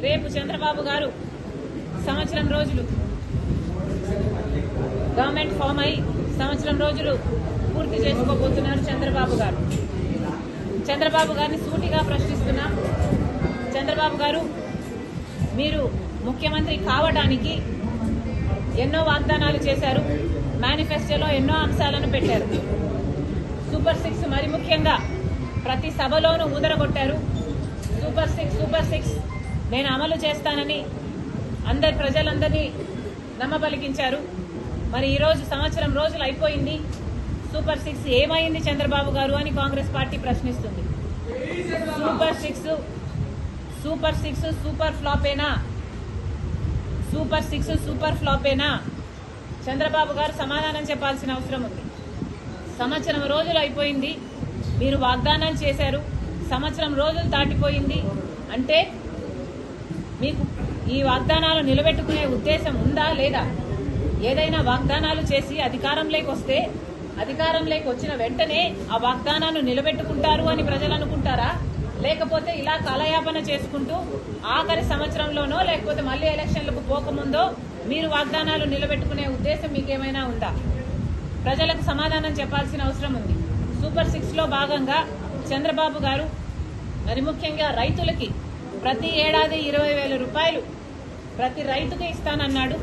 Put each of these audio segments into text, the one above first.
రేపు చంద్రబాబు గారు సంవత్సరం రోజులు గవర్నమెంట్ ఫామ్ అయి సంవత్సరం రోజులు పూర్తి చేసుకోబోతున్నారు చంద్రబాబు గారు. చంద్రబాబు గారిని సూటిగా ప్రశ్నిస్తున్నాం. చంద్రబాబు గారు, మీరు ముఖ్యమంత్రి కావడానికి ఎన్నో వాగ్దానాలు చేశారు. మేనిఫెస్టోలో ఎన్నో అంశాలను పెట్టారు. సూపర్ 6 మరి ముఖ్యంగా ప్రతి సభలోనూ ఊదరగొట్టారు. సూపర్ 6 నేను అమలు చేస్తానని ప్రజలందరినీ నమ్మబలికించారు. మరి ఈరోజు సంవత్సరం రోజులు అయిపోయింది. సూపర్ 6 ఏమైంది చంద్రబాబు గారు అని కాంగ్రెస్ పార్టీ ప్రశ్నిస్తుంది. సూపర్ 6 సూపర్ ఫ్లాపేనా? సూపర్ 6 సూపర్ ఫ్లాపేనా? చంద్రబాబు గారు సమాధానం చెప్పాల్సిన అవసరం ఉంది. సంవత్సరం రోజులు అయిపోయింది. మీరు వాగ్దానాలు చేశారు. సంవత్సరం రోజులు దాటిపోయింది. అంటే మీకు ఈ వాగ్దానాలు నిలబెట్టుకునే ఉద్దేశం ఉందా లేదా? ఏదైనా వాగ్దానాలు చేసి అధికారంలోకి వస్తే అధికారంలోకి వచ్చిన వెంటనే ఆ వాగ్దానాలు నిలబెట్టుకుంటారు అని ప్రజలు అనుకుంటారా? లేకపోతే ఇలా కాలయాపన చేసుకుంటూ ఆఖరి సంవత్సరంలోనో లేకపోతే మళ్లీ ఎలక్షన్లకు పోకముందో మీరు వాగ్దానాలు నిలబెట్టుకునే ఉద్దేశం మీకేమైనా ఉందా? ప్రజలకు సమాధానం చెప్పాల్సిన అవసరం ఉంది. సూపర్ 6లో భాగంగా చంద్రబాబు గారు మరి ముఖ్యంగా రైతులకి ప్రతి ఏడాది 20,000 రూపాయలు ప్రతి రైతుకి ఇస్తానన్నాడు.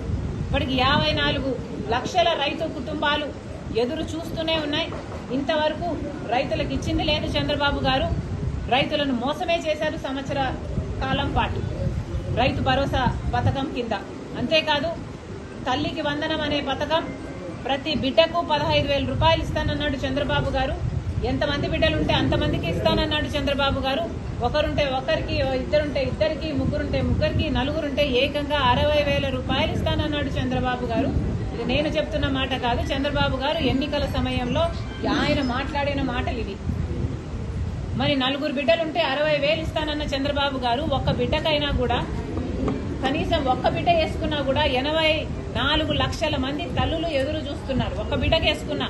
ఇప్పటికి 54 లక్షల రైతు కుటుంబాలు ఎదురు చూస్తూనే ఉన్నాయి. ఇంతవరకు రైతులకు ఇచ్చింది లేదు చంద్రబాబు గారు. రైతులను మోసమే చేశారు సంవత్సర కాలం పాటు రైతు భరోసా పథకం కింద. అంతేకాదు తల్లికి వందనం అనే పథకం ప్రతి బిడ్డకు 15,000 రూపాయలు ఇస్తానన్నాడు చంద్రబాబు గారు. ఎంతమంది బిడ్డలుంటే అంతమందికి ఇస్తానన్నాడు చంద్రబాబు గారు. ఒకరుంటే ఒకరికి, ఇద్దరుంటే ఇద్దరికి, ముగ్గురుంటే ముగ్గురికి, నలుగురుంటే ఏకంగా 60,000 రూపాయలు ఇస్తానన్నాడు చంద్రబాబు గారు. ఇది నేను చెప్తున్న మాట కాదు. చంద్రబాబు గారు ఎన్నికల సమయంలో ఆయన మాట్లాడిన మాటలు ఇవి. మరి నలుగురు బిడ్డలుంటే 60,000 ఇస్తానన్న చంద్రబాబు గారు ఒక్క బిడ్డకైనా కూడా కనీసం ఒక్క బిడ్డ వేసుకున్నా కూడా 84 లక్షల మంది తల్లులు ఎదురు చూస్తున్నారు. ఒక్క బిడ్డకి వేసుకున్న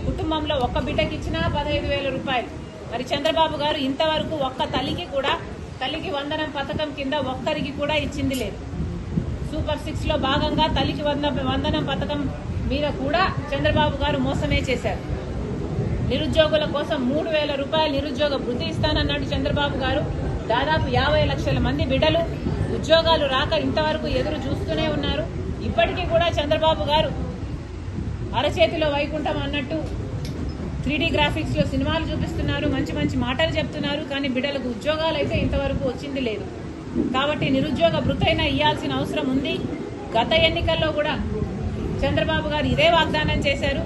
కుటుంబంలో ఒక్క బిడ్డకి ఇచ్చినా 15,000 రూపాయలు. మరి చంద్రబాబు గారు ఇంతవరకు ఒక్క తల్లికి వందనం పథకం కింద ఒక్కరికి కూడా ఇచ్చింది లేదు. సూపర్ 6లో భాగంగా తల్లికి వందనం పథకం మీద కూడా చంద్రబాబు గారు మోసమే చేశారు. నిరుద్యోగుల కోసం 3,000 రూపాయలు నిరుద్యోగ వృత్తి ఇస్తానన్నాడు చంద్రబాబు గారు. దాదాపు 50 లక్షల మంది బిడ్డలు ఉద్యోగాలు రాక ఇంతవరకు ఎదురు చూస్తూనే ఉన్నారు. ఇప్పటికీ కూడా చంద్రబాబు గారు అరచేతిలో వైకుంఠం అన్నట్టు 3D గ్రాఫిక్స్ లో సినిమాలు చూపిస్తున్నారు, మంచి మంచి మాటలు చెప్తున్నారు. కానీ బిడ్డలకు ఉద్యోగాలు అయితే ఇంతవరకు వచ్చింది లేదు. కాబట్టి నిరుద్యోగ వృత్తైనా ఇవ్వాల్సిన అవసరం ఉంది. గత ఎన్నికల్లో కూడా చంద్రబాబు గారు ఇదే వాగ్దానం చేశారు.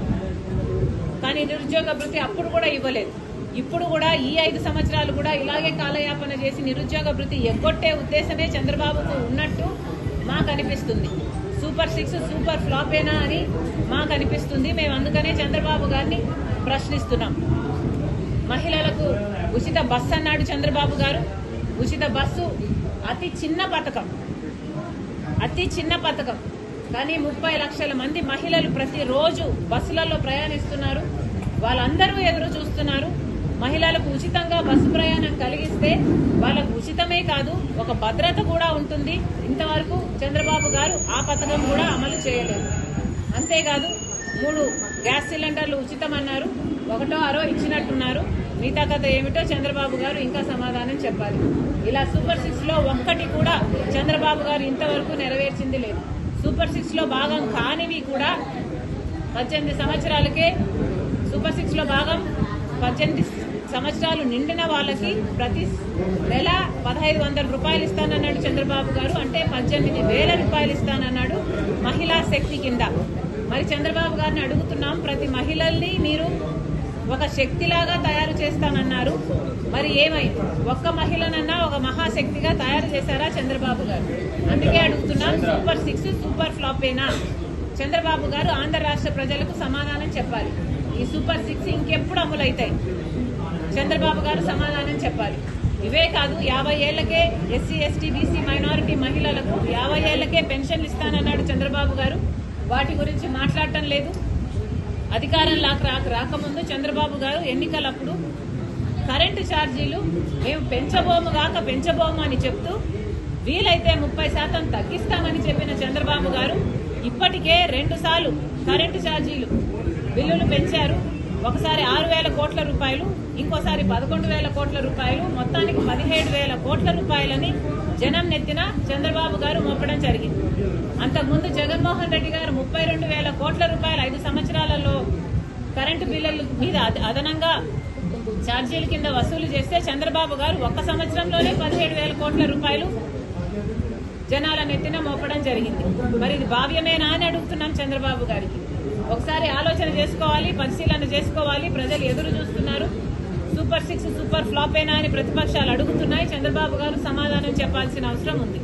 కానీ నిరుద్యోగ వృత్తి అప్పుడు కూడా ఇవ్వలేదు. ఇప్పుడు కూడా ఈ 5 సంవత్సరాలు కూడా ఇలాగే కాలయాపన చేసి నిరుద్యోగ వృత్తి ఎగ్గొట్టే ఉద్దేశమే చంద్రబాబుకు ఉన్నట్టు మాకు అనిపిస్తుంది. సూపర్ 6 సూపర్ ఫ్లాపేనా అని మాకు అనిపిస్తుంది. మేము అందుకనే చంద్రబాబు గారిని ప్రశ్నిస్తున్నాం. మహిళలకు ఉచిత బస్సు అన్నాడు చంద్రబాబు గారు. ఉచిత బస్సు అతి చిన్న పథకం. కానీ 30 లక్షల మంది మహిళలు ప్రతిరోజు బస్సులలో ప్రయాణిస్తున్నారు. వాళ్ళందరూ ఎదురు చూస్తున్నారు. మహిళలకు ఉచితంగా బస్సు ప్రయాణం కలిగిస్తే వాళ్ళకు ఉచితమే కాదు, ఒక భద్రత కూడా ఉంటుంది. ఇంతవరకు చంద్రబాబు గారు ఆ పథకం కూడా అమలు చేయలేదు. అంతేకాదు 3 గ్యాస్ సిలిండర్లు ఉచితం అన్నారు. 1ో 6 ఇచ్చినట్టున్నారు. మిగతా కథ ఏమిటో చంద్రబాబు గారు ఇంకా సమాధానం చెప్పాలి. ఇలా సూపర్ 6లో ఒక్కటి కూడా చంద్రబాబు గారు ఇంతవరకు నెరవేర్చింది లేదు. సూపర్ 6లో భాగం కానివి కూడా 18 సంవత్సరాలకే సూపర్ 6లో భాగం 18 సంవత్సరాలు నిండిన వాళ్ళకి ప్రతి నెల 1,500 రూపాయలు ఇస్తానన్నాడు చంద్రబాబు గారు. అంటే 18,000 రూపాయలు ఇస్తానన్నాడు మహిళా శక్తి కింద. మరి చంద్రబాబు గారిని అడుగుతున్నాం, ప్రతి మహిళల్ని మీరు ఒక శక్తిలాగా తయారు చేస్తానన్నారు. మరి ఏమైంది? ఒక్క మహిళనన్నా ఒక మహాశక్తిగా తయారు చేశారా చంద్రబాబు గారు? అందుకే అడుగుతున్నాం, సూపర్ 6 సూపర్ ఫ్లాపేనా? చంద్రబాబు గారు ఆంధ్ర రాష్ట్ర ప్రజలకు సమాధానం చెప్పాలి. ఈ సూపర్ 6 ఇంకెప్పుడు అమలవుతాయి? చంద్రబాబు గారు సమాధానం చెప్పాలి. ఇవే కాదు, 50 ఏళ్లకే ఎస్సీ ఎస్టీ బీసీ మైనారిటీ మహిళలకు 50 ఏళ్లకే పెన్షన్లు ఇస్తానన్నాడు చంద్రబాబు గారు. వాటి గురించి మాట్లాడటం లేదు. అధికారంలోకి రాకముందు చంద్రబాబు గారు వీలైతే 30% తగ్గిస్తామని చెప్పిన చంద్రబాబు గారు ఇప్పటికే 2 సార్లు కరెంటు ఛార్జీలు బిల్లులు పెంచారు. ఒకసారి 6,000 కోట్ల రూపాయలు, ఇంకోసారి 11,000 కోట్ల రూపాయలు, మొత్తానికి 17,000 కోట్ల రూపాయలని జనం నెత్తిన చంద్రబాబు గారు మోపడం జరిగింది. అంతకుముందు జగన్మోహన్ రెడ్డి గారు 32,000 కోట్ల రూపాయలు 5 సంవత్సరాలలో కరెంటు బిల్లుల మీద అదనంగా ఛార్జీల కింద వసూలు చేస్తే చంద్రబాబు గారు ఒక్క సంవత్సరంలోనే 17,000 కోట్ల రూపాయలు జనాల నెత్తిన మోపడం జరిగింది. మరి ఇది భావ్యమేనా అని అడుగుతున్నాం చంద్రబాబు గారికి. ఒకసారి ఆలోచన చేసుకోవాలి, పరిశీలన చేసుకోవాలి. ప్రజలు ఎదురు చూస్తున్నారు. సూపర్ 6 సూపర్ ఫ్లాపేనా అని ప్రతిపక్షాలు అడుగుతున్నాయి. చంద్రబాబు గారు సమాధానం చెప్పాల్సిన అవసరం ఉంది.